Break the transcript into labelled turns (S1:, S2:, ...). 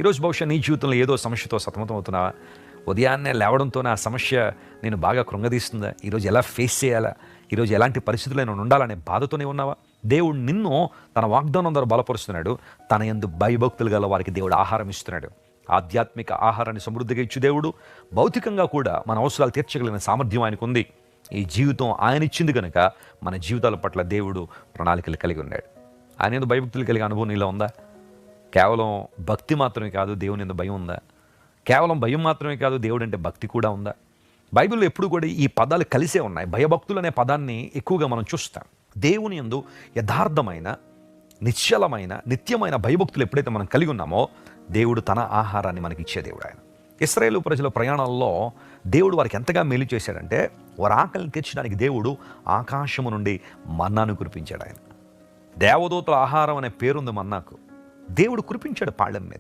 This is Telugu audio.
S1: ఈరోజు బహుశా నీ జీవితంలో ఏదో సమస్యతో సతమతం అవుతున్నావా? ఉదయాన్నే లేవడంతోనే ఆ సమస్య నేను బాగా కృంగదీస్తుందా? ఈరోజు ఎలా ఫేస్ చేయాలా? ఈరోజు ఎలాంటి పరిస్థితుల్లో నేను ఉండాలనే బాధతోనే ఉన్నావా? దేవుడు నిన్ను తన వాగ్దానం ద్వారా బలపరుస్తున్నాడు. తన యందు భయభక్తులు గల వారికి దేవుడు ఆహారం ఇస్తున్నాడు. ఆధ్యాత్మిక ఆహారాన్ని సమృద్ధిగా ఇచ్చు దేవుడు, భౌతికంగా కూడా మన అవసరాలు తీర్చగలిగిన సామర్థ్యం ఆయనకు ఉంది. ఈ జీవితం ఆయన ఇచ్చింది కనుక మన జీవితాల పట్ల దేవుడు ప్రణాళికలు కలిగి ఉన్నాడు. ఆయన యందు భయభక్తులు కలిగే అనుభవం నీలో ఉందా? కేవలం భక్తి మాత్రమే కాదు, దేవుని యందు భయం ఉందా? కేవలం భయం మాత్రమే కాదు, దేవుడు అంటే భక్తి కూడా ఉందా? బైబిల్లో ఎప్పుడు కూడా ఈ పదాలు కలిసే ఉన్నాయి. భయభక్తులు అనే పదాన్ని ఎక్కువగా మనం చూస్తాం. దేవుని యందు యథార్థమైన, నిశ్చలమైన, నిత్యమైన భయభక్తులు ఎప్పుడైతే మనం కలిగి ఉన్నామో దేవుడు తన ఆహారాన్ని మనకి ఇచ్చే దేవుడు ఆయన. ఇశ్రాయేలు ప్రజల ప్రయాణాల్లో దేవుడు వారికి ఎంతగా మేలు చేశాడంటే వారి ఆకలిని తీర్చడానికి దేవుడు ఆకాశము నుండి మన్నాను కురిపించాడు. ఆయన దేవదూతల ఆహారం అనే పేరుంది మన్నాకు. దేవుడు కురిపించాడు పాళ్ళెం మీద.